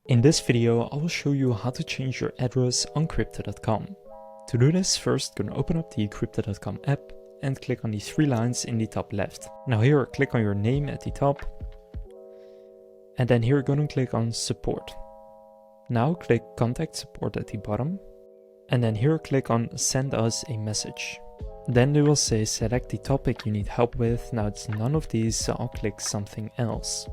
In this video, I will show you how to change your address on Crypto.com. To do this, first gonna open up the Crypto.com app and click on the three lines in the top left. Now here, click on your name at the top. And then here, gonna click on support. Now click contact support at the bottom. And then here, click on send us a message. Then they will say select the topic you need help with. Now it's none of these, so I'll click something else.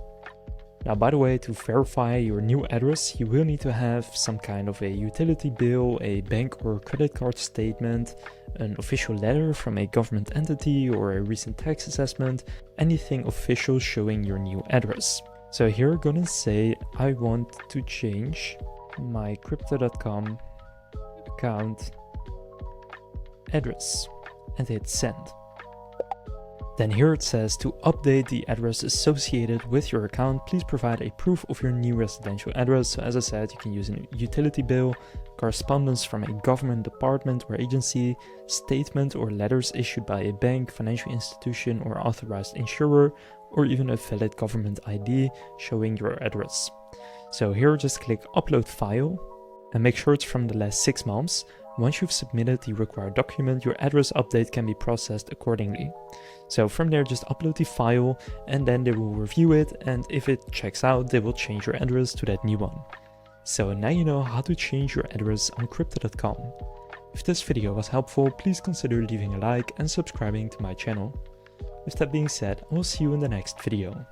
Now, by the way, to verify your new address, you will need to have some kind of a utility bill, a bank or credit card statement, an official letter from a government entity or a recent tax assessment, anything official showing your new address. So here I'm gonna say I want to change my Crypto.com account address and hit send. Then here it says to update the address associated with your account, please provide a proof of your new residential address. So as I said, you can use a utility bill, correspondence from a government department or agency, statement or letters issued by a bank, financial institution or authorized insurer, or even a valid government ID showing your address. So here just click upload file and make sure it's from the last 6 months. Once you've submitted the required document, your address update can be processed accordingly. So from there, just upload the file and then they will review it, and if it checks out, they will change your address to that new one. So now you know how to change your address on Crypto.com. If this video was helpful, please consider leaving a like and subscribing to my channel. With that being said, I will see you in the next video.